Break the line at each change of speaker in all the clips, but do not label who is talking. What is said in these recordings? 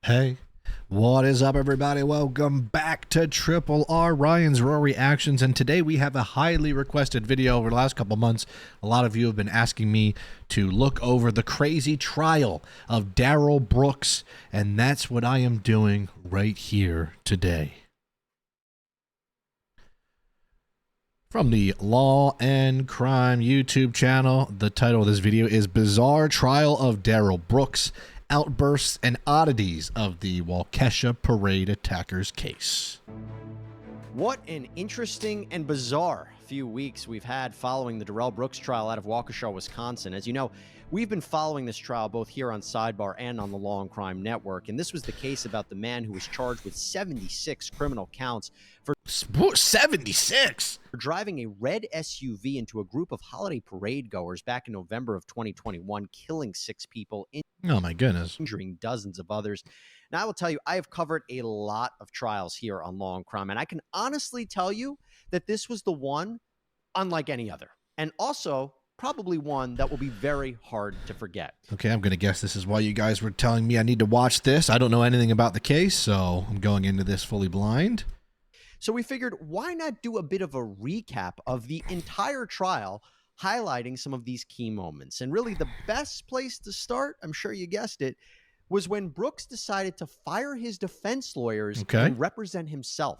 Hey, what is up, everybody? Welcome back to Triple R, Ryan's Raw Reactions, and today we have a highly requested video over the last couple months. A lot of you have been asking me to look over the crazy trial of Darrell Brooks, and that's what I am doing right here today. From the Law and Crime YouTube channel, the title of this video is Bizarre Trial of Darrell Brooks, Outbursts and Oddities of the Waukesha Parade Attackers case.
What an interesting and bizarre few weeks we've had following the Darrell Brooks trial out of Waukesha, Wisconsin. As you know, we've been following this trial both here on Sidebar and on the Law and Crime Network, and this was the case about the man who was charged with 76 criminal counts for
76
for driving a red SUV into a group of holiday parade goers back in November of 2021, killing 6 people,
Oh my goodness,
injuring dozens of others. Now, I will tell you, I have covered a lot of trials here on Law and Crime, and I can honestly tell you that this was the one unlike any other, and also probably one that will be very hard to forget.
Okay, I'm going to guess this is why you guys were telling me I need to watch this. I don't know anything about the case, so I'm going into this fully blind.
So we figured, why not do a bit of a recap of the entire trial, highlighting some of these key moments. And really the best place to start, I'm sure you guessed it, was when Brooks decided to fire his defense lawyers and represent himself.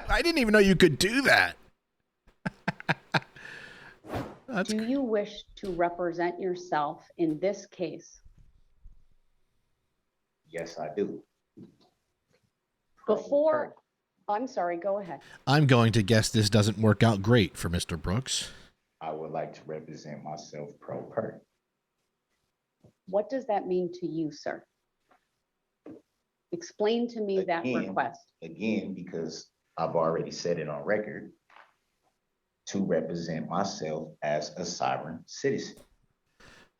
I didn't even know you could do that.
Do you wish to represent yourself in this case?
Yes, I do.
I'm sorry, go ahead.
I'm going to guess this doesn't work out great for Mr. Brooks.
I would like to represent myself pro per.
What does that mean to you, sir? Explain to me that request.
Again, because I've already said it on record, to represent myself as a sovereign citizen.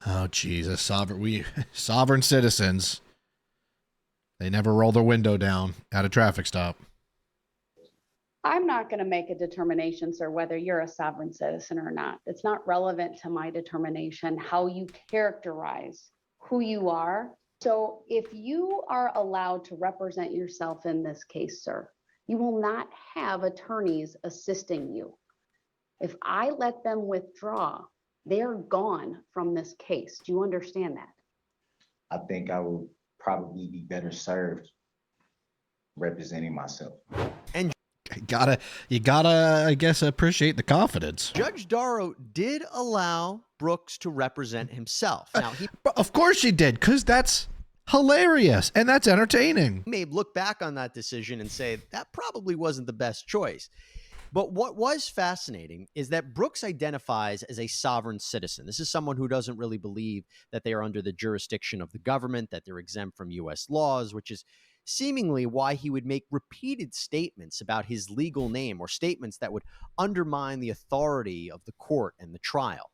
Oh, Jesus, sovereign citizens. They never roll their window down at a traffic stop.
I'm not going to make a determination, sir, whether you're a sovereign citizen or not. It's not relevant to my determination how you characterize who you are. So if you are allowed to represent yourself in this case, sir, you will not have attorneys assisting you. If I let them withdraw, they're gone from this case. Do you understand that?
I think I will probably be better served representing myself.
And
you gotta, I guess, appreciate the confidence.
Judge Darrell did allow Brooks to represent himself. Now,
of course she did, because that's hilarious and that's entertaining.
He may look back on that decision and say that probably wasn't the best choice. But what was fascinating is that Brooks identifies as a sovereign citizen. This is someone who doesn't really believe that they are under the jurisdiction of the government, that they're exempt from U.S. laws, which is seemingly why he would make repeated statements about his legal name, or statements that would undermine the authority of the court and the trial.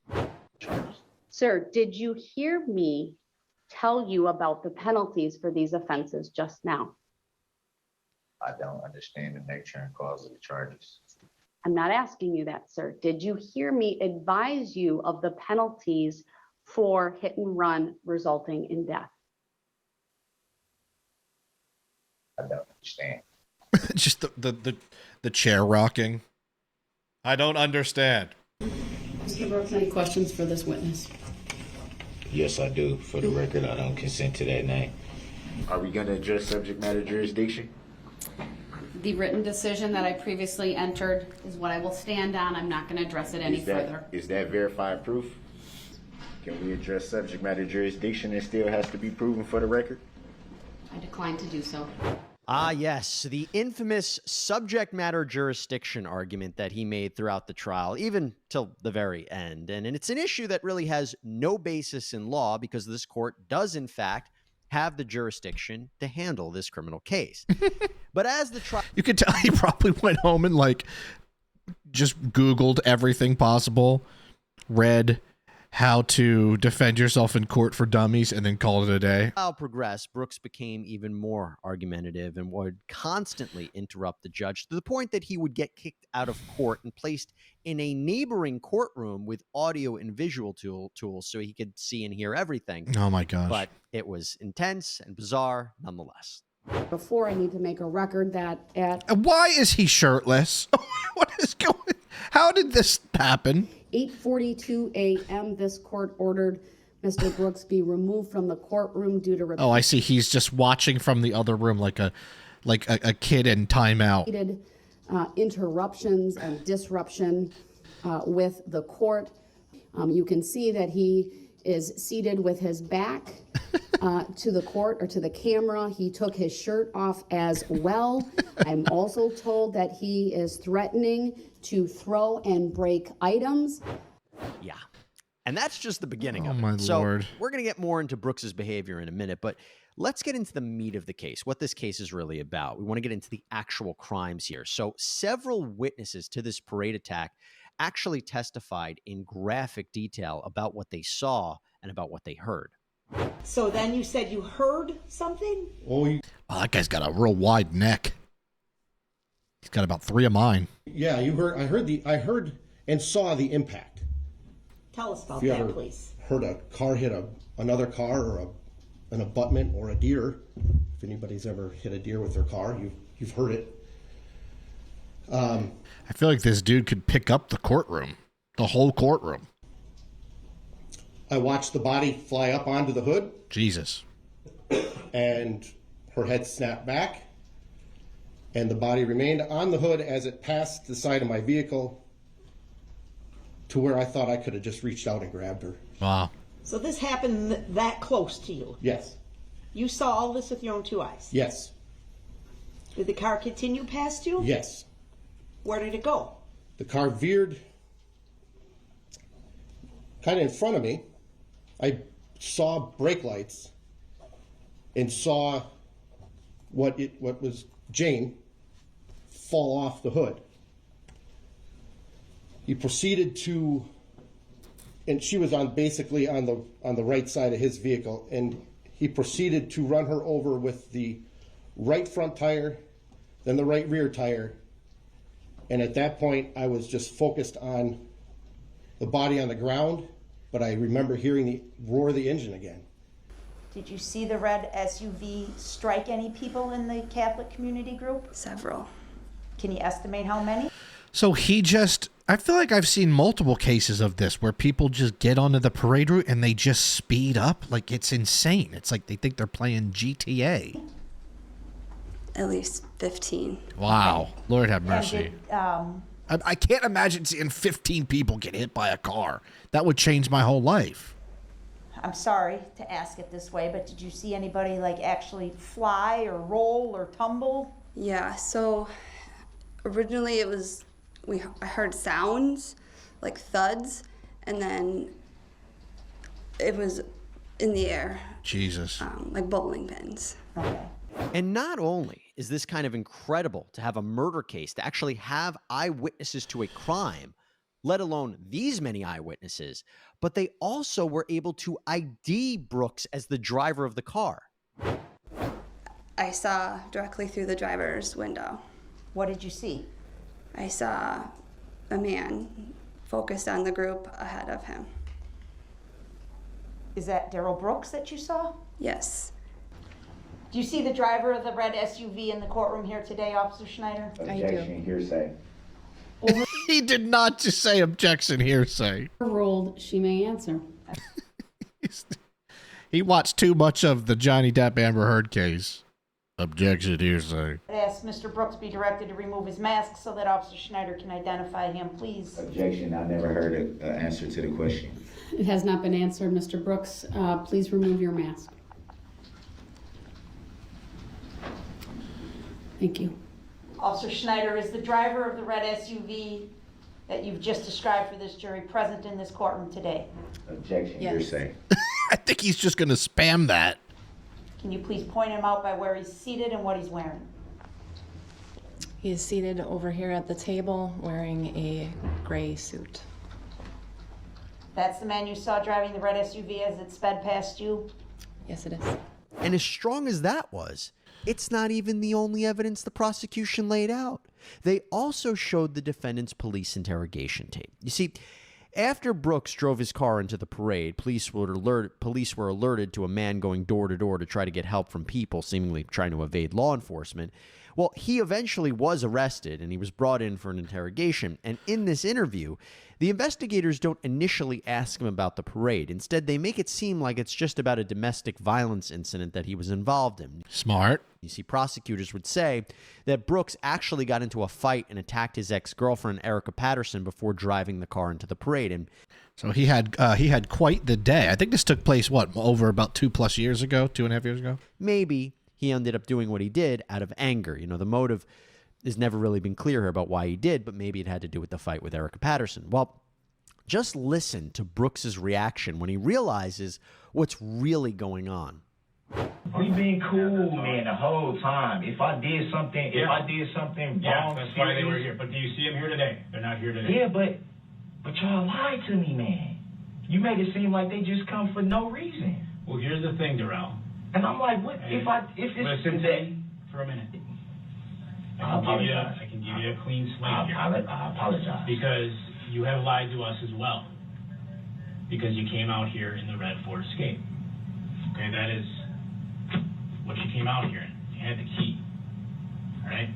Sir, did you hear me tell you about the penalties for these offenses just now?
I don't understand the nature and cause of the charges.
I'm not asking you that, sir. Did you hear me advise you of the penalties for hit and run resulting in death?
I don't understand.
Just the chair rocking. I don't understand.
Mr. Brooks, any questions for this witness?
Yes, I do. For the record, I don't consent to that name. Are we going to address subject matter jurisdiction?
The written decision that I previously entered is what I will stand on. I'm not going to address it any further.
Is that verified proof? Can we address subject matter jurisdiction and still has to be proven for the record?
I decline to do so.
Ah, yes, the infamous subject matter jurisdiction argument that he made throughout the trial, even till the very end. And it's an issue that really has no basis in law, because this court does, in fact, have the jurisdiction to handle this criminal case. But as the trial...
You could tell he probably went home and, like, just Googled everything possible, read how to defend yourself in court for dummies and then call it a day.
While progressed, Brooks became even more argumentative and would constantly interrupt the judge to the point that he would get kicked out of court and placed in a neighboring courtroom with audio and visual tools so he could see and hear everything.
Oh my gosh.
But it was intense and bizarre nonetheless.
Before, I need to make a record that at
Why is he shirtless? What is going? How did this happen?
8:42 a.m., this court ordered Mr. Brooks be removed from the courtroom due to
Oh, I see. He's just watching from the other room like a kid in timeout.
repeated interruptions and disruption with the court. You can see that he is seated with his back to the court or to the camera. He took his shirt off as well. I'm also told that he is threatening to throw and break items.
Yeah. And that's just the beginning
Oh,
of it.
my
So
Lord.
we're going to get more into Brooks's behavior in a minute, but let's get into the meat of the case, what this case is really about. We want to get into the actual crimes here. So several witnesses to this parade attack actually testified in graphic detail about what they saw and about what they heard.
So then you said you heard something?
Oh, that guy's got a real wide neck. He's got about 3 of mine.
Yeah, you heard. I heard and saw the impact.
Tell us about
If you
that,
ever
please.
heard a car hit another car or an abutment or a deer, if anybody's ever hit a deer with their car, you've heard it.
I feel like this dude could pick up the courtroom, the whole courtroom.
I watched the body fly up onto the hood,
Jesus.
and her head snapped back, and the body remained on the hood as it passed the side of my vehicle to where I thought I could have just reached out and grabbed her.
Wow.
So this happened that close to you.
Yes.
You saw all this with your own 2 eyes.
Yes.
Did the car continue past you?
Yes.
Where did it go?
The car veered kind of in front of me. I saw brake lights and saw what was Jane fall off the hood. He proceeded to, and she was basically on the right side of his vehicle, and he proceeded to run her over with the right front tire, then the right rear tire. And at that point, I was just focused on the body on the ground, but I remember hearing the roar of the engine again.
Did you see the red SUV strike any people in the Catholic community group?
Several.
Can you estimate how many?
So I feel like I've seen multiple cases of this where people just get onto the parade route and they just speed up. Like, it's insane. It's like they think they're playing GTA.
At least 15.
Wow. Lord have
And
mercy.
did,
I can't imagine seeing 15 people get hit by a car. That would change my whole life.
I'm sorry to ask it this way, but did you see anybody like actually fly or roll or tumble?
Yeah, so originally I heard sounds, like thuds, and then it was in the air,
Jesus.
like bowling pins.
Okay.
And not only is this kind of incredible to have a murder case, to actually have eyewitnesses to a crime, let alone these many eyewitnesses, but they also were able to ID Brooks as the driver of the car.
I saw directly through the driver's window.
What did you see?
I saw a man focused on the group ahead of him.
Is that Darrell Brooks that you saw?
Yes.
Do you see the driver of the red SUV in the courtroom here today, Officer Schneider?
Objection, hearsay.
He did not just say objection hearsay.
Ruled, she may answer.
He watched too much of the Johnny Depp Amber Heard case. Objection hearsay.
I'd ask Mr. Brooks be directed to remove his mask so that Officer Schneider can identify him, please.
Objection, I never heard an answer to the question.
It has not been answered, Mr. Brooks. Please remove your mask. Thank you.
Officer Schneider, is the driver of the red SUV that you've just described for this jury present in this courtroom today?
Objection,
Yes.
hearsay.
I think he's just going to spam that.
Can you please point him out by where he's seated and what he's wearing?
He is seated over here at the table wearing a gray suit.
That's the man you saw driving the red SUV as it sped past you?
Yes, it is.
And as strong as that was, it's not even the only evidence the prosecution laid out. They also showed the defendant's police interrogation tape. You see, after Brooks drove his car into the parade, police were alerted to a man going door to door to try to get help from people seemingly trying to evade law enforcement. Well, he eventually was arrested and he was brought in for an interrogation. And in this interview, the investigators don't initially ask him about the parade. Instead, they make it seem like it's just about a domestic violence incident that he was involved in.
Smart.
You see, prosecutors would say that Brooks actually got into a fight and attacked his ex-girlfriend, Erica Patterson, before driving the car into the parade. And
so he had quite the day. I think this took place, over about 2+ years ago, 2.5 years ago?
Maybe he ended up doing what he did out of anger. You know, the motive has never really been clear here about why he did, but maybe it had to do with the fight with Erica Patterson. Well, just listen to Brooks's reaction when he realizes what's really going on.
We been cool, man, the whole time. If I did something wrong,
that's why they were here. But do you see them here today? They're not here today.
Yeah, but y'all lied to me, man. You made it seem like they just come for no reason.
Well, here's the thing, Darrell.
And I'm like, what if it's
listen to me for a minute. I can give you a clean slate here.
I apologize.
Because you have lied to us as well. Because you came out here in the red Ford Escape. Okay, that is what you came out here in. You had the key. All right?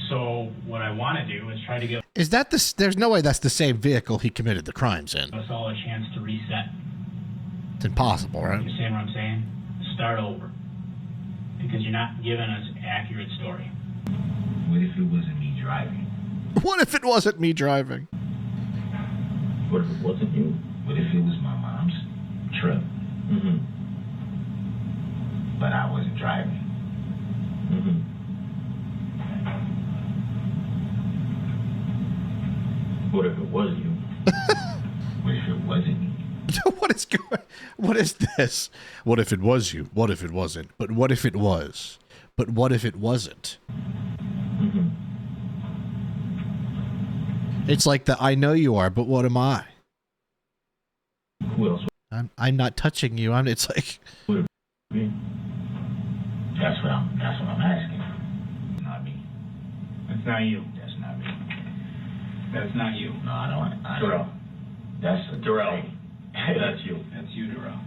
So what I want to do is try to get...
Is that the... There's no way that's the same vehicle he committed the crimes in.
us all a chance to reset.
It's impossible, right?
You understand what I'm saying? Start over. Because you're not giving us an accurate story.
What if it wasn't me driving?
What if it wasn't me driving?
What if it wasn't you? What if it was my mom's truck? Mm-hmm. But I wasn't driving. Mm-hmm. What if it was you? What if it wasn't me?
What is this? What if it was you? What if it wasn't? But what if it was? But what if it wasn't?
Mm-hmm.
It's like the I know you are, but what am I?
Who else?
I'm not touching you. It's like...
That's what I'm asking. Not me.
That's not you.
That's not me.
That's not you.
No, I don't.
Darrell.
That's
Darrell.
Hey, that's you.
That's you, Darrell.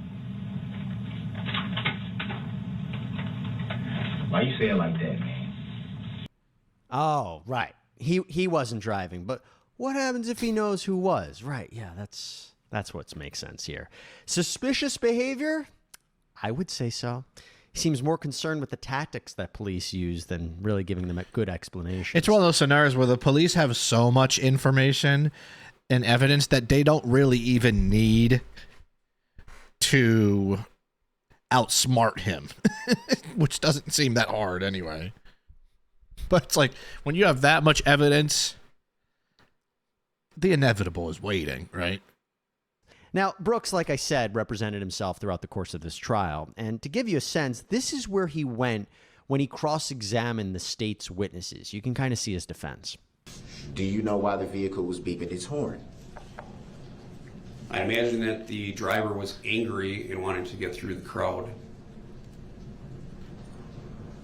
Why you say it like that, man?
Oh, right. He wasn't driving, but what happens if he knows who was? Right, yeah, that's what makes sense here. Suspicious behavior? I would say so. He seems more concerned with the tactics that police use than really giving them a good explanation.
It's one of those scenarios where the police have so much information and evidence that they don't really even need to outsmart him, which doesn't seem that hard anyway. But it's like, when you have that much evidence, the inevitable is waiting, right?
Now, Brooks, like I said, represented himself throughout the course of this trial. And to give you a sense, this is where he went when he cross-examined the state's witnesses. You can kind of see his defense.
Do you know why the vehicle was beeping its horn?
I imagine that the driver was angry and wanted to get through the crowd.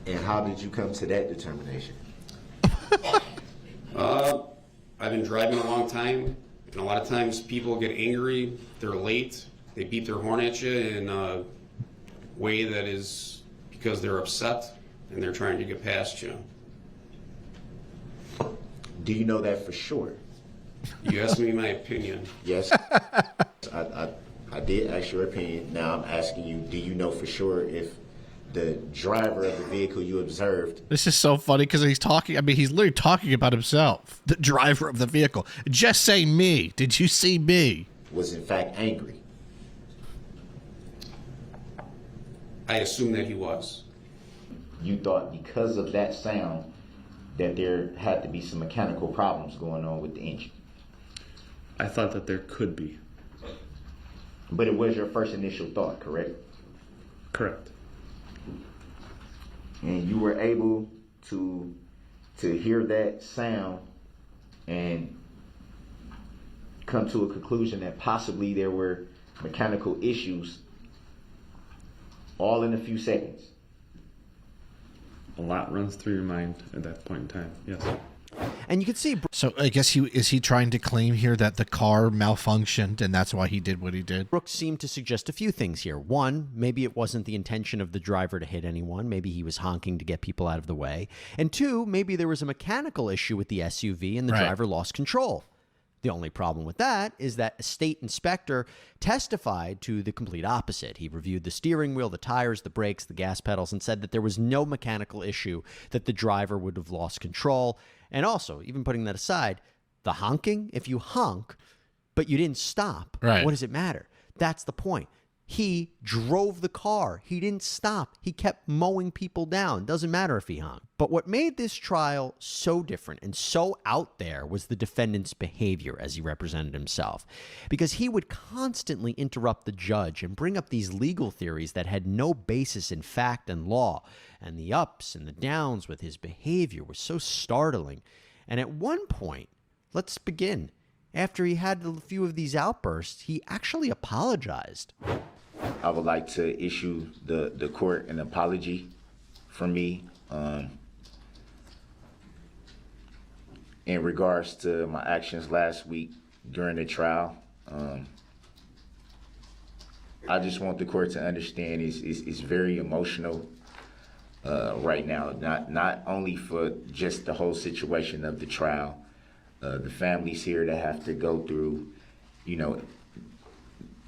And how did you come to that determination?
I've been driving a long time, and a lot of times people get angry, they're late, they beat their horn at you in a way that is because they're upset and they're trying to get past you.
Do you know that for sure?
You asked me my opinion.
Yes. I did ask your opinion. Now I'm asking you, do you know for sure if the driver of the vehicle you observed...
This is so funny because he's talking... I mean, he's literally talking about himself. The driver of the vehicle. Just say me. Did you see me?
...was in fact angry.
I assume that he was.
You thought because of that sound that there had to be some mechanical problems going on with the engine.
I thought that there could be.
But it was your first initial thought, correct?
Correct.
And you were able to hear that sound and come to a conclusion that possibly there were mechanical issues all in a few seconds.
A lot runs through your mind at that point in time, yes.
And you can see.
So I guess is he trying to claim here that the car malfunctioned and that's why he did what he did?
Brooks seemed to suggest a few things here. One, maybe it wasn't the intention of the driver to hit anyone. Maybe he was honking to get people out of the way. And two, maybe there was a mechanical issue with the SUV and the driver lost control. The only problem with that is that a state inspector testified to the complete opposite. He reviewed the steering wheel, the tires, the brakes, the gas pedals, and said that there was no mechanical issue that the driver would have lost control. And also, even putting that aside, the honking, if you honk, but you didn't stop, what does it matter? That's the point. He drove the car. He didn't stop. He kept mowing people down. Doesn't matter if he honked. But what made this trial so different and so out there was the defendant's behavior as he represented himself. Because he would constantly interrupt the judge and bring up these legal theories that had no basis in fact and law. And the ups and the downs with his behavior was so startling. And at one point, let's begin. After he had a few of these outbursts, he actually apologized.
I would like to issue the court an apology from me in regards to my actions last week during the trial. I just want the court to understand it's very emotional right now, not only for just the whole situation of the trial, the families here that have to go through,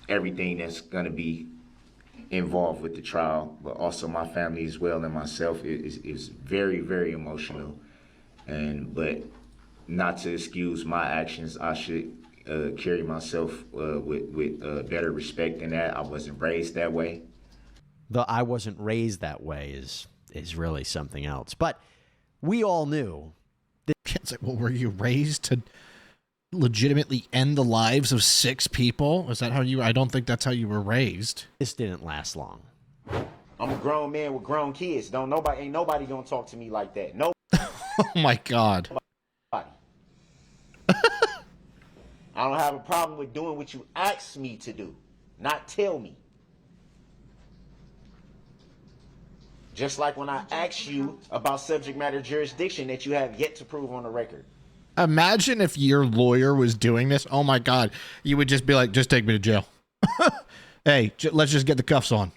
everything that's going to be involved with the trial, but also my family as well and myself is very, very emotional. But not to excuse my actions, I should carry myself with better respect than that. I wasn't raised that way.
The I wasn't raised that way is really something else. But we all knew.
It's like, well, were you raised to legitimately end the lives of 6 people? Is that how you? I don't think that's how you were raised.
This didn't last long.
I'm a grown man with grown kids. Ain't nobody gonna talk to me like that. No.
Oh my God.
I don't have a problem with doing what you ask me to do, not tell me. Just like when I asked you about subject matter jurisdiction that you have yet to prove on the record.
Imagine if your lawyer was doing this. Oh my God. You would just be like, just take me to jail. Hey, let's just get the cuffs on.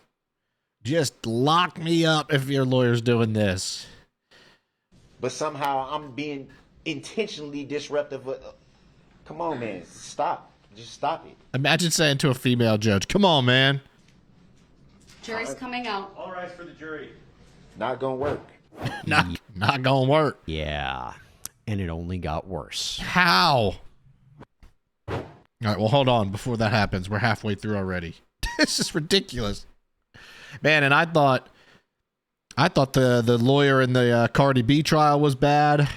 Just lock me up if your lawyer's doing this.
But somehow I'm being intentionally disruptive. Come on, man. Stop. Just stop it.
Imagine saying to a female judge, come on, man.
Jury's coming out.
All rise for the jury.
Not gonna work.
Not gonna work.
Yeah. And it only got worse.
How? All right, well, hold on. Before that happens, we're halfway through already. This is ridiculous. Man, and I thought the lawyer in the Cardi B trial was bad.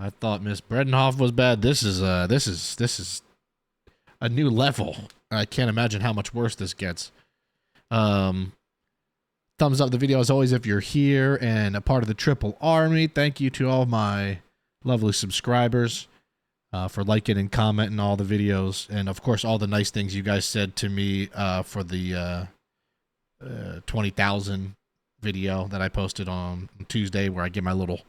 I thought Miss Bredenhoff was bad. This is a new level. I can't imagine how much worse this gets. Thumbs up the video as always if you're here and a part of the Triple Army. Thank you to all my lovely subscribers for liking and commenting all the videos, and of course all the nice things you guys said to me for the 20,000 video that I posted on Tuesday, where I give my little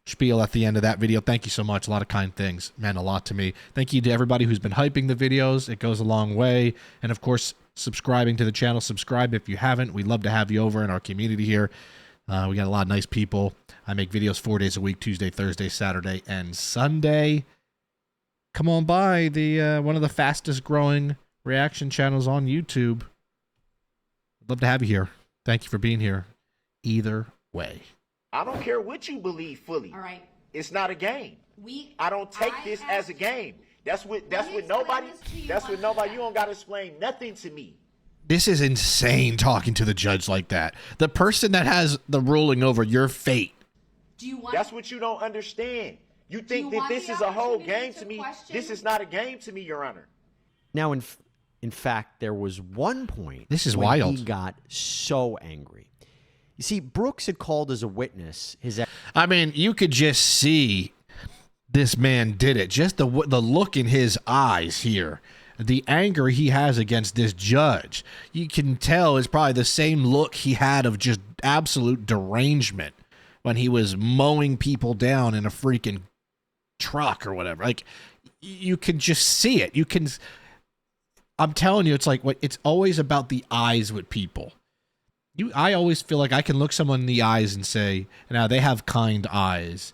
spiel at the end of that video. Thank you so much. A lot of kind things meant a lot to me. Thank you to everybody who's been hyping the videos. It goes a long way. And of course, subscribing to the channel. Subscribe if you haven't. We'd love to have you over in our community here. We got a lot of nice people. I make videos 4 days a week, Tuesday, Thursday, Saturday, and Sunday. Come on by the one of the fastest growing reaction channels on YouTube. I'd love to have you here. Thank you for being here. Either way.
I don't care what you believe fully.
All right.
It's not a game. I don't take this as a game. That's what nobody you don't gotta explain nothing to me.
This is insane talking to the judge like that. The person that has the ruling over your fate.
That's what you don't understand. You think that this is a whole game to me. This is not a game to me, Your Honor.
Now, in fact, there was one point.
This is
when
wild.
He got so angry. You see, Brooks had called as a witness his.
I mean, you could just see this man did it. Just the look in his eyes here, the anger he has against this judge, you can tell is probably the same look he had of just absolute derangement when he was mowing people down in a freaking truck or whatever. Like, you can just see it. I'm telling you, it's like it's always about the eyes with people. I always feel like I can look someone in the eyes and say, now they have kind eyes.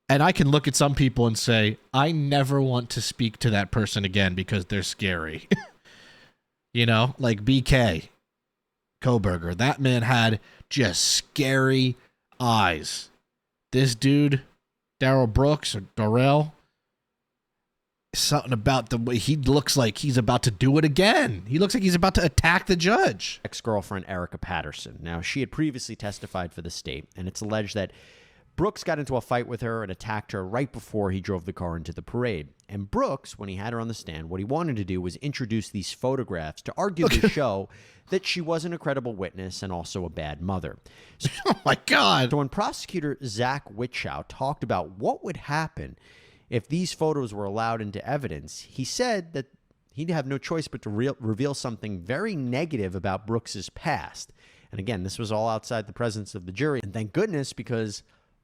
And I can look at some people and say, I never want to speak to that person again because they're scary. You know, like BK Koberger. That man had just scary eyes. This dude, Darrell Brooks or Darrell, something about the way he looks like he's about to do it again. He looks like he's about to attack the judge.
Ex-girlfriend Erica Patterson. Now, she had previously testified for the state, and it's alleged that Brooks got into a fight with her and attacked her right before he drove the car into the parade. And Brooks, when he had her on the stand, what he wanted to do was introduce these photographs to arguably show that she wasn't a credible witness and also a bad mother. So,
oh, my God.
So when prosecutor Zach Witchow talked about what would happen if these photos were allowed into evidence, he said that he'd have no choice but to reveal something very negative about Brooks's past. And again, this was all outside the presence of the jury. And thank goodness, because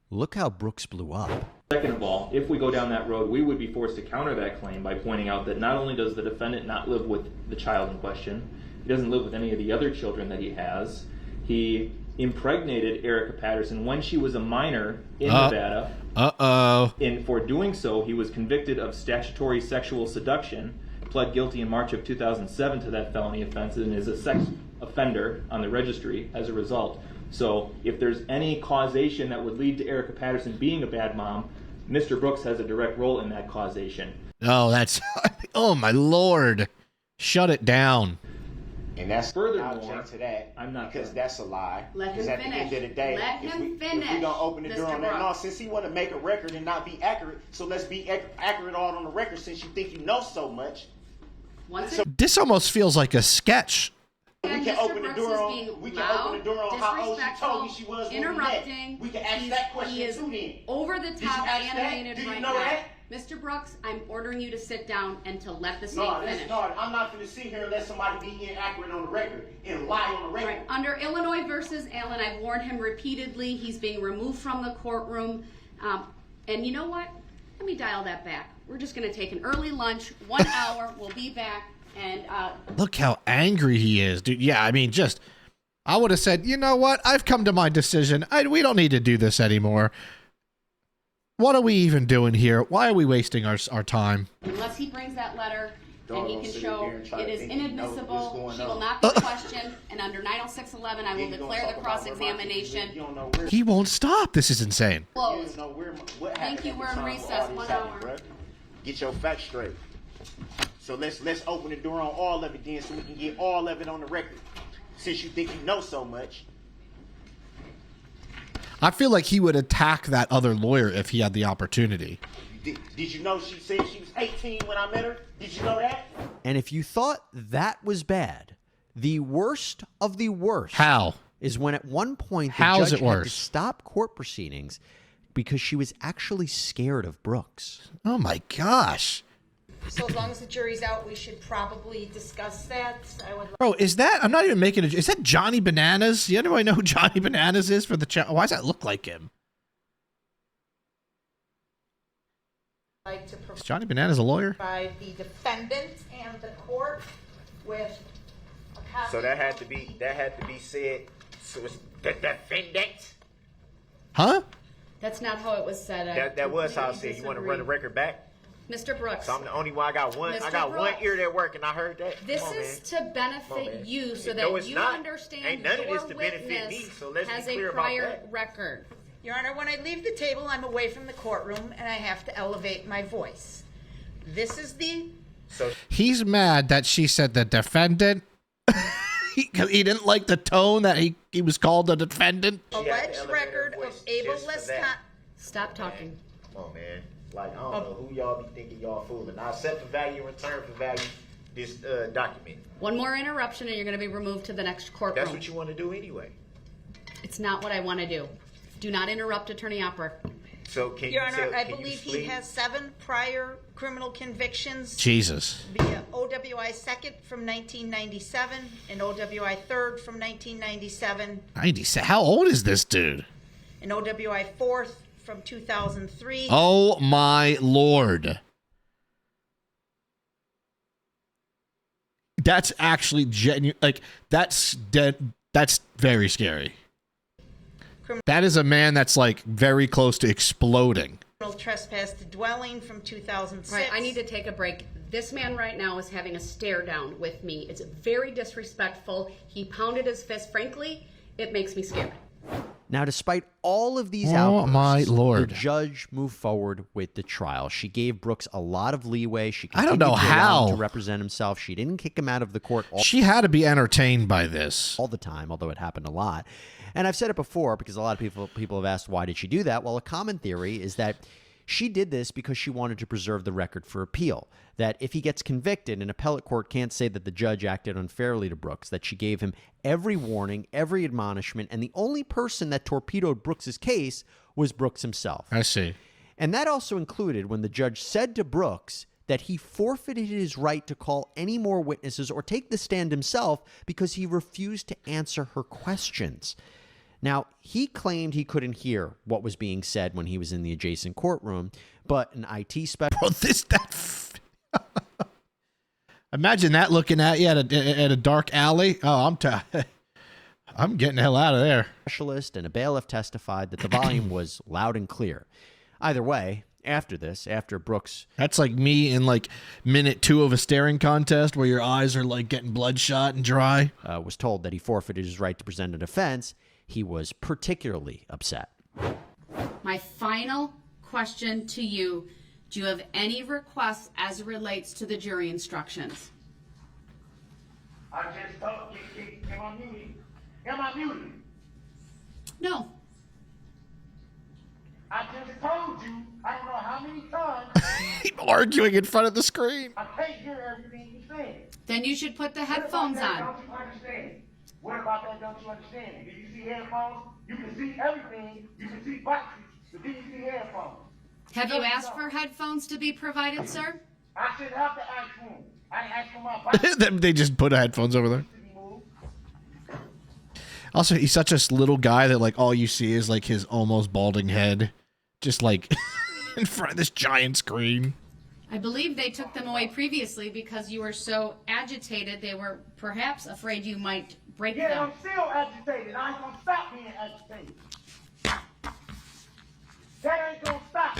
look how Brooks blew up.
Second of all, if we go down that road, we would be forced to counter that claim by pointing out that not only does the defendant not live with the child in question, he doesn't live with any of the other children that he has. He impregnated Erica Patterson when she was a minor in Nevada. And for doing so, he was convicted of statutory sexual seduction, pled guilty in March of 2007 to that felony offense, and is a sex offender on the registry as a result. So if there's any causation that would lead to Erica Patterson being a bad mom, Mr. Brooks has a direct role in that causation.
Oh, that's... Oh, my Lord. Shut it down.
And that's
furthermore
to that,
I'm not
because that's a lie.
Let him
Because at the
finish.
end of the day,
Let
if
him
we
finish,
gonna open the door
Mr.
on that, no,
Brooks.
since he want to make a record and not be accurate, so let's be accurate all on the record. Since you think you know so much,
This almost feels like a sketch.
we can open the door on. We can open the door on how old she told me she was when we met.
Interrupting.
We can ask that question
He is
too. Then
over the
Did you
top
ask that?
animated
Do you
right
know
now.
that?
Mr. Brooks, I'm ordering you to sit down and to let the state
No,
finish.
no, I'm not going to sit here and let somebody be inaccurate on the record and lie on the record.
Right. Under Illinois versus Allen, I've warned him repeatedly. He's being removed from the courtroom. And you know what? Let me dial that back. We're just going to take an early lunch, 1 hour. We'll be back. And
Look how angry he is, dude. Yeah, I mean, just... I would have said, you know what? I've come to my decision. We don't need to do this anymore. What are we even doing here? Why are we wasting our time?
unless he brings that letter and he can
sit
show
there and try
it
to
is
think he knows what's
inadmissible,
going
she will
on.
not be questioned, and under 906.11, I will declare the cross-examination
He won't stop. This is insane.
closed.
What
Thank you.
happened
We're
at
in
the time
recess.
all this
1
happened,
hour.
bruh. Get your facts straight. So let's open the door on all of it then, so we can get all of it on the record. Since you think you know so much.
I feel like he would attack that other lawyer if he had the opportunity.
Did you know she said she was 18 when I met her? Did you know that?
And if you thought that was bad, the worst of the worst
How?
is when at one point the
How is
judge
it
had to
worse?
stop court proceedings because she was actually scared of Brooks.
Oh my gosh.
So as long as the jury's out, we should probably discuss that. I would.
Bro, is that... I'm not even making it... Is that Johnny Bananas? You anybody know who Johnny Bananas is for the chat? Why does that look like him?
Like to
Is Johnny Bananas a lawyer?
provide the defendant and the court with a copy.
So that had to be said. So it's the defendant.
Huh?
That's not how it was said.
That was how I
completely
said. You want to
disagree.
run the record back?
Mr. Brooks.
So I'm the only one. I got one. I
Mr.
got one
Brooks.
ear that work, and I heard that.
This
Come on,
is
man.
to benefit
man.
you so
No,
that
it's
you
not.
understand
Ain't none of
your
this to benefit
witness
me, so let's be
has
clear
a
about
prior
that.
record.
Your Honor, when I leave the table, I'm away from the courtroom and I have to elevate my voice. This is the
He's mad that she said the defendant. he didn't like the tone that he was called the defendant.
alleged record of ableist.
Stop talking.
Come on, man. Like, I don't know who y'all be thinking y'all fooling. I accept the value in return for value this document.
One more interruption and you're going to be removed to the next courtroom.
That's what you want to do anyway.
It's not what I want to do. Do not interrupt, Attorney Opper.
So can
Your
you
Honor,
tell,
I
can you
believe he
explain?
has 7 prior criminal convictions.
Jesus.
Via OWI 2nd from 1997 and OWI 3rd from 1997
97. How old is this dude?
and OWI 4th from 2003.
Oh my Lord. That's actually genuine. Like, that's dead. That's very scary. That is a man that's like very close to exploding.
Criminal trespass to dwelling from 2006.
Right, I need to take a break. This man right now is having a stare down with me. It's very disrespectful. He pounded his fist. Frankly, it makes me scared.
Now, despite all of these
Oh,
outbursts,
my Lord.
the judge moved forward with the trial. She gave Brooks a lot of leeway. She
I don't
continued
know
to allow him
how.
to represent himself. She didn't kick him out of the court
She had to be entertained by this.
all the time, although it happened a lot. And I've said it before because a lot of people have asked, why did she do that? Well, a common theory is that she did this because she wanted to preserve the record for appeal. That if he gets convicted, an appellate court can't say that the judge acted unfairly to Brooks, that she gave him every warning, every admonishment, and the only person that torpedoed Brooks's case was Brooks himself.
I see.
And that also included when the judge said to Brooks that he forfeited his right to call any more witnesses or take the stand himself because he refused to answer her questions. Now, he claimed he couldn't hear what was being said when he was in the adjacent courtroom, but an IT specialist...
Imagine that looking at you at a dark alley. Oh, I'm getting the hell out of there.
Specialist and a bailiff testified that the volume was loud and clear. Either way, after this, after Brooks...
That's like me in like minute 2 of a staring contest where your eyes are like getting bloodshot and dry.
Was told that he forfeited his right to present a defense, he was particularly upset.
My final question to you, do you have any requests as it relates to the jury instructions?
I just told you, am I muted? Am I muted?
No.
I just told you, I don't know how many times.
Arguing in front of the screen.
I can't hear everything you say.
Then you should put the headphones on.
Don't you understand? What about that don't you understand? Did you see headphones? You can see everything. You can see boxes, but did you see headphones?
Have you asked for headphones to be provided, sir?
I should have to ask him. I asked for my boxes.
They just put headphones over there. Also, he's such a little guy that like all you see is like his almost balding head, just like in front of this giant screen.
I believe they took them away previously because you were so agitated. They were perhaps afraid you might break
Yeah,
them.
I'm still agitated. I ain't gonna stop being agitated. That ain't gonna stop.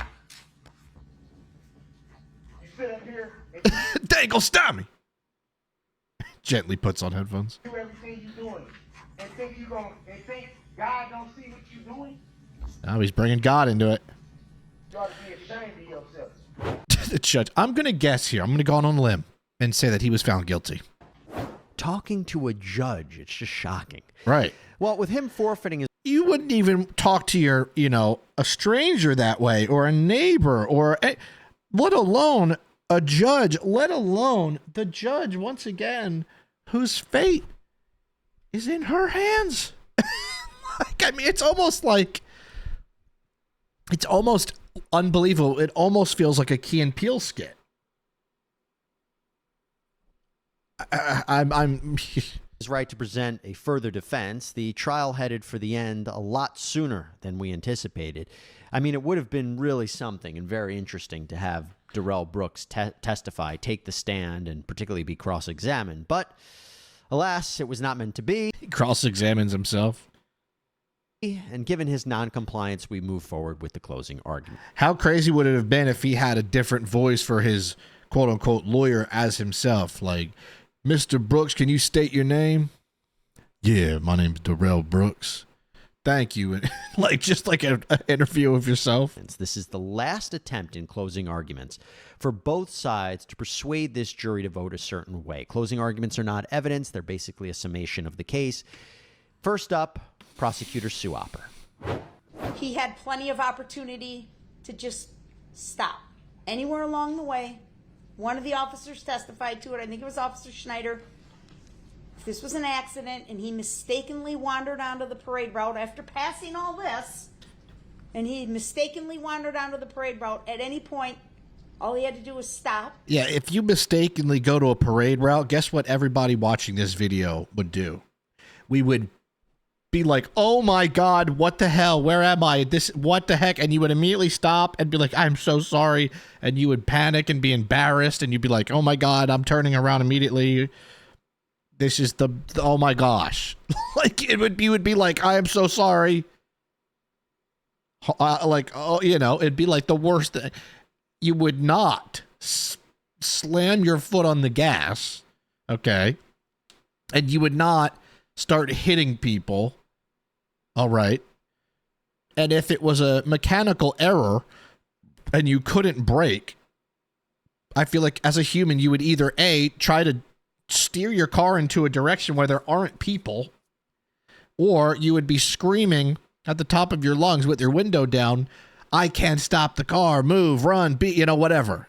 You sit up here and
Dang, go stop me! Gently puts on headphones.
do everything you're doing and think God don't see what you're doing.
Now he's bringing God into it.
You ought to be ashamed of yourself.
The judge. I'm gonna guess here. I'm gonna go on a limb and say that he was found guilty.
Talking to a judge, it's just shocking.
Right.
Well, with him forfeiting his...
You wouldn't even talk to your, a stranger that way, or a neighbor, or let alone a judge, let alone the judge, once again, whose fate is in her hands. It's almost unbelievable. It almost feels like a Key and Peele skit. I'm
his right to present a further defense, the trial headed for the end a lot sooner than we anticipated. I mean, it would have been really something and very interesting to have Darrell Brooks testify, take the stand, and particularly be cross-examined. But alas, it was not meant to be.
He cross-examines himself.
And given his non-compliance, we move forward with the closing argument.
How crazy would it have been if he had a different voice for his quote-unquote lawyer as himself? Like, Mr. Brooks, can you state your name? Yeah, my name's Darrell Brooks. Thank you. Just like an interview of yourself.
This is the last attempt in closing arguments for both sides to persuade this jury to vote a certain way. Closing arguments are not evidence. They're basically a summation of the case. First up, Prosecutor Sue Opper.
He had plenty of opportunity to just stop. Anywhere along the way, one of the officers testified to it. I think it was Officer Schneider. If this was an accident and he mistakenly wandered onto the parade route after passing all this and he mistakenly wandered onto the parade route, at any point, all he had to do was stop.
Yeah, if you mistakenly go to a parade route, guess what everybody watching this video would do? We would be like, oh my God, what the hell? Where am I? What the heck? And you would immediately stop and be like, I'm so sorry. And you would panic and be embarrassed. And you'd be like, oh my God, I'm turning around immediately. This is oh my gosh. Like you would be like, I am so sorry. Like, oh, you know, it'd be like the worst thing. You would not slam your foot on the gas. Okay. And you would not start hitting people. All right. And if it was a mechanical error and you couldn't brake, I feel like as a human, you would either A, try to steer your car into a direction where there aren't people, or you would be screaming at the top of your lungs with your window down, I can't stop the car, move, run, whatever.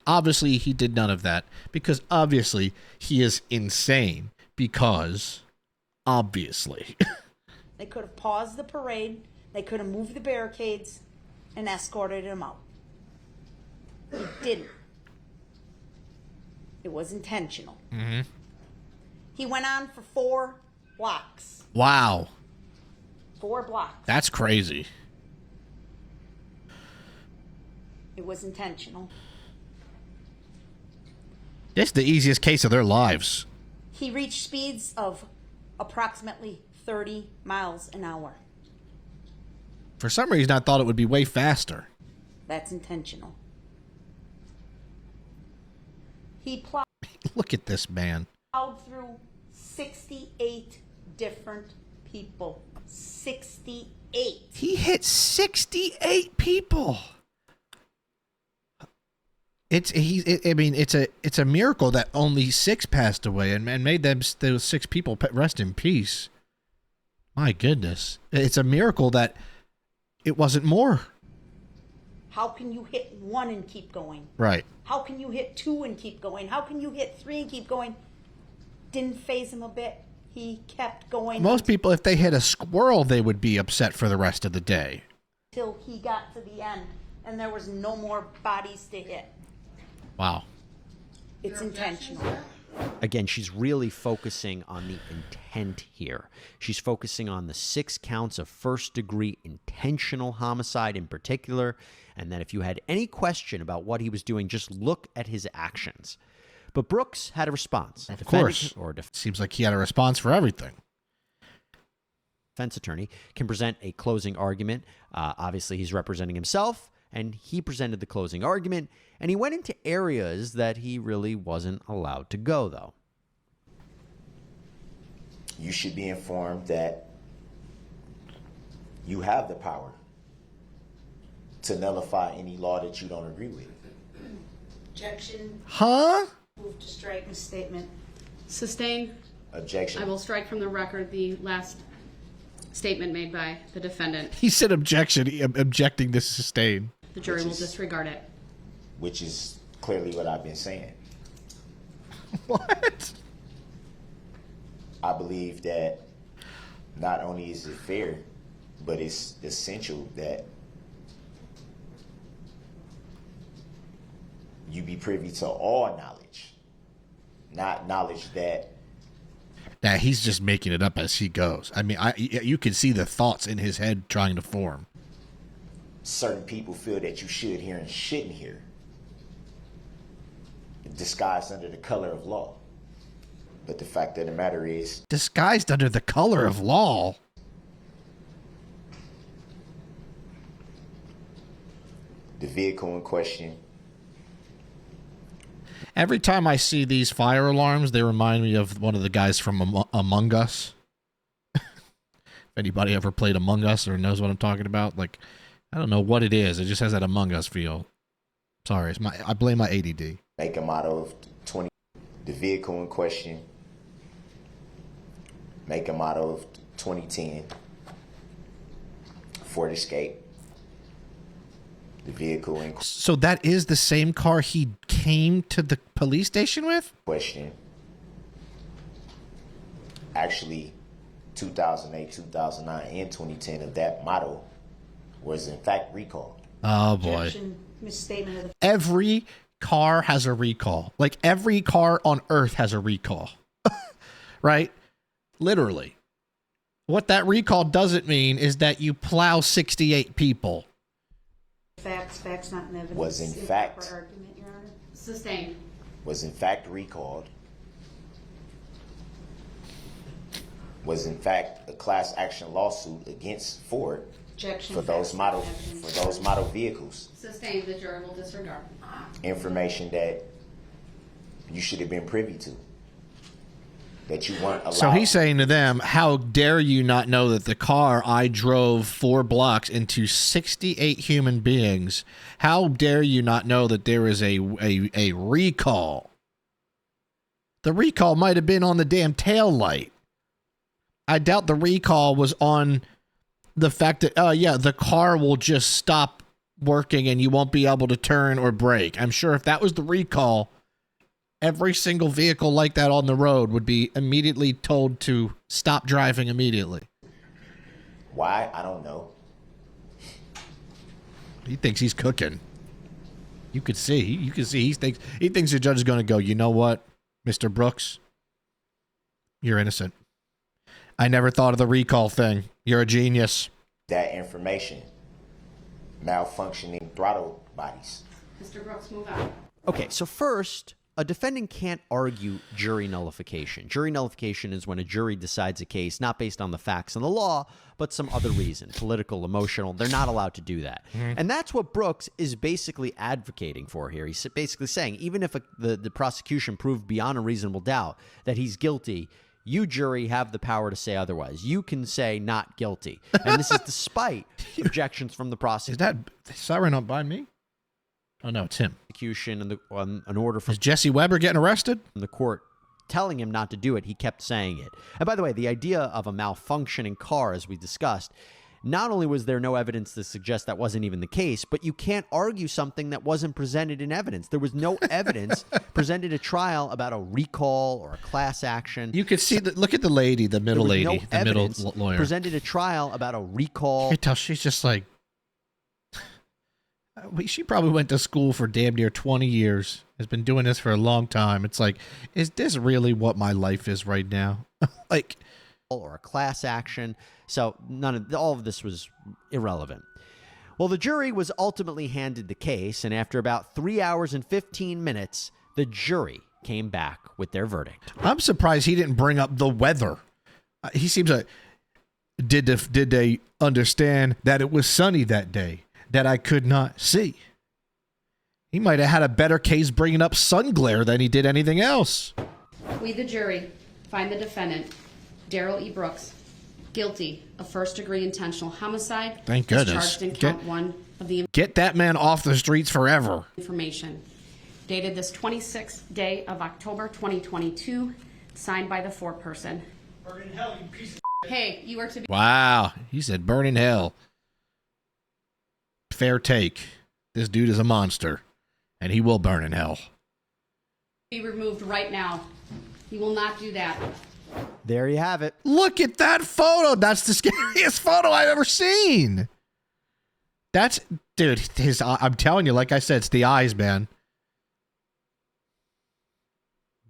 Obviously, he did none of that because obviously he is insane because obviously.
They could have paused the parade. They could have moved the barricades and escorted him out. He didn't. It was intentional.
Mm-hmm.
He went on for 4 blocks.
Wow.
4 blocks.
That's crazy.
It was intentional.
It's the easiest case of their lives.
He reached speeds of approximately 30 miles an hour.
For some reason, I thought it would be way faster.
That's intentional. He plowed
Look at this man.
through 68 different people. 68.
He hit 68 people. It's a miracle that only 6 passed away and made those 6 people rest in peace. My goodness. It's a miracle that it wasn't more.
How can you hit 1 and keep going?
Right.
How can you hit 2 and keep going? How can you hit 3 and keep going? Didn't faze him a bit. He kept going.
Most people, if they hit a squirrel, they would be upset for the rest of the day.
Till he got to the end and there was no more bodies to hit.
Wow.
It's intentional.
Again, she's really focusing on the intent here. She's focusing on the 6 counts of first-degree intentional homicide in particular, and that if you had any question about what he was doing, just look at his actions. But Brooks had a response.
Of course. Seems like he had a response for everything.
Defense attorney can present a closing argument. Obviously, he's representing himself, and he presented the closing argument, and he went into areas that he really wasn't allowed to go, though.
You should be informed that you have the power to nullify any law that you don't agree with.
Objection.
Huh?
Move to strike his statement.
Sustain.
Objection.
I will strike from the record the last statement made by the defendant.
He said objection, objecting to sustain.
The jury will disregard it.
Which is clearly what I've been saying.
What?
I believe that not only is it fair, but it's essential that you be privy to all knowledge, not knowledge that...
Now, he's just making it up as he goes. I mean, you can see the thoughts in his head trying to form.
Certain people feel that you should hear and shouldn't hear, disguised under the color of law. But the fact of the matter is...
Disguised under the color of law?
The vehicle in question...
Every time I see these fire alarms, they remind me of one of the guys from Among Us. If anybody ever played Among Us or knows what I'm talking about, like, I don't know what it is. It just has that Among Us feel. Sorry, I blame my ADD.
Make a model of 20. The vehicle in question. Make a model of 2010. Ford Escape. The vehicle in
So that is the same car he came to the police station with?
question. Actually, 2008, 2009, and 2010 of that model was in fact recalled.
Oh boy.
Objection, misstatement of the
Every car has a recall. Like every car on earth has a recall. Right? Literally. What that recall doesn't mean is that you plow 68 people.
facts, not in evidence.
Was in fact-
Improper argument, Your Honor.
Sustained.
Was in fact recalled. Was in fact a class action lawsuit against Ford
Objection,
for those
facts,
model
not in evidence.
for those model vehicles.
Sustained. The jury will disregard.
Information that you should have been privy to. That you weren't allowed.
So he's saying to them, how dare you not know that the car I drove 4 blocks into 68 human beings? How dare you not know that there is a recall? The recall might have been on the damn tail light. I doubt the recall was on the fact that, oh yeah, the car will just stop working and you won't be able to turn or brake. I'm sure if that was the recall, every single vehicle like that on the road would be immediately told to stop driving immediately.
Why? I don't know.
He thinks he's cooking. You could see. You can see. He thinks the judge is going to go, you know what, Mr. Brooks? You're innocent. I never thought of the recall thing. You're a genius.
That information. Malfunctioning throttle bodies.
Mr. Brooks, move out.
Okay, so first, a defendant can't argue jury nullification. Jury nullification is when a jury decides a case not based on the facts and the law, but some other reason, political, emotional. They're not allowed to do that. And that's what Brooks is basically advocating for here. He's basically saying, even if the prosecution proved beyond a reasonable doubt that he's guilty, you, jury, have the power to say otherwise. You can say not guilty. And this is despite objections from the prosecution.
Is that siren up by me? Oh, no, it's him.
And an order from
Is Jesse Weber getting arrested?
the court telling him not to do it. He kept saying it. And by the way, the idea of a malfunctioning car, as we discussed, not only was there no evidence to suggest that wasn't even the case, but you can't argue something that wasn't presented in evidence. There was no evidence presented at trial about a recall or a class action.
You could see that. Look at the lady, the middle
There was
lady,
no
the middle
evidence
lawyer.
presented at trial about a recall.
You can tell she's just like, she probably went to school for damn near 20 years, has been doing this for a long time. It's like, is this really what my life is right now? Like,
or a class action. So all of this was irrelevant. Well, the jury was ultimately handed the case, and after about 3 hours and 15 minutes, the jury came back with their verdict.
I'm surprised he didn't bring up the weather. He seems like, did they understand that it was sunny that day that I could not see? He might have had a better case bringing up sun glare than he did anything else.
We, the jury, find the defendant, Darrell E. Brooks, guilty of first-degree intentional homicide.
Thank
as
goodness.
Charged in count 1 of the
Get that man off the streets forever.
information. Dated this 26th day of October 2022, signed by the foreperson.
Burn in hell, you piece of
Hey, you are to
Wow. He said burn in hell. Fair take. This dude is a monster, and he will burn in hell.
be removed right now. You will not do that.
There you have it.
Look at that photo. That's the scariest photo I've ever seen. That's, dude, I'm telling you, like I said, it's the eyes, man.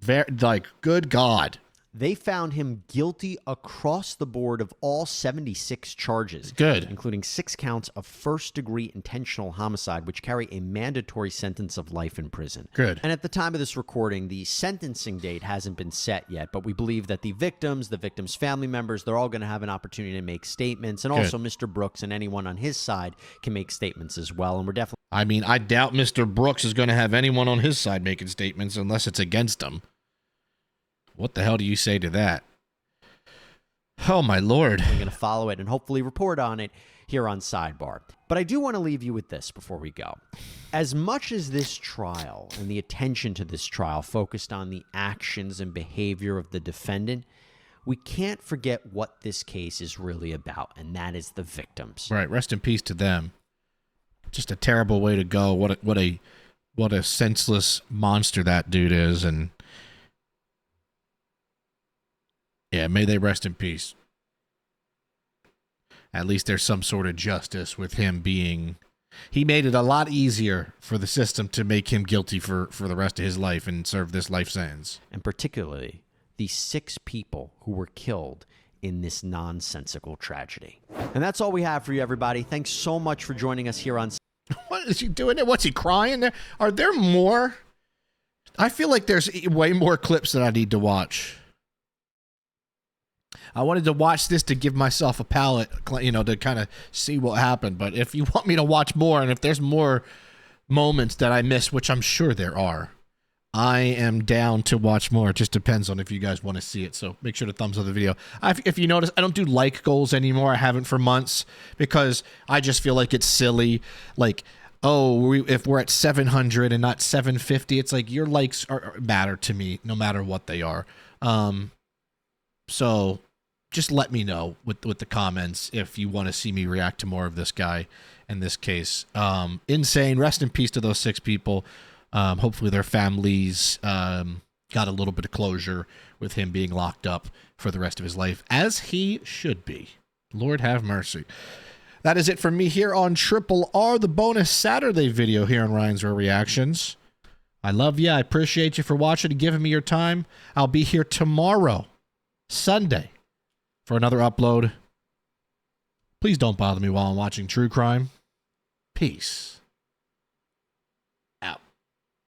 Very, like, good God.
They found him guilty across the board of all 76 charges.
Good.
Including 6 counts of first-degree intentional homicide, which carry a mandatory sentence of life in prison.
Good.
And at the time of this recording, the sentencing date hasn't been set yet, but we believe that the victims' family members, they're all going to have an opportunity to make statements. And
Good.
also Mr. Brooks and anyone on his side can make statements as well. And we're definitely...
I mean, I doubt Mr. Brooks is going to have anyone on his side making statements unless it's against him. What the hell do you say to that? Oh, my Lord.
We're going to follow it and hopefully report on it here on Sidebar. But I do want to leave you with this before we go. As much as this trial and the attention to this trial focused on the actions and behavior of the defendant, we can't forget what this case is really about, and that is the victims.
Right. Rest in peace to them. Just a terrible way to go. What a senseless monster that dude is, and yeah, may they rest in peace. at least there's some sort of justice with him being... He made it a lot easier for the system to make him guilty for the rest of his life and serve this life sentence.
And particularly the 6 people who were killed in this nonsensical tragedy. And that's all we have for you, everybody. Thanks so much for joining us here on...
What is he doing there? What's he crying there? Are there more? I feel like there's way more clips that I need to watch. I wanted to watch this to give myself a palate, you know, to kind of see what happened. But if you want me to watch more, and if there's more moments that I missed, which I'm sure there are, I am down to watch more. It just depends on if you guys want to see it. So make sure to thumbs up the video. If you notice, I don't do like goals anymore. I haven't for months because I just feel like it's silly. Like, oh, if we're at 700 and not 750, it's like your likes matter to me no matter what they are. So just let me know with the comments if you want to see me react to more of this guy in this case. Insane. Rest in peace to those 6 people. Hopefully their families got a little bit of closure with him being locked up for the rest of his life, as he should be. Lord have mercy. That is it from me here on Triple R, the bonus Saturday video here on Ryan's Raw Reactions. I love you. I appreciate you for watching and giving me your time. I'll be here tomorrow, Sunday, for another upload. Please don't bother me while I'm watching true crime. Peace.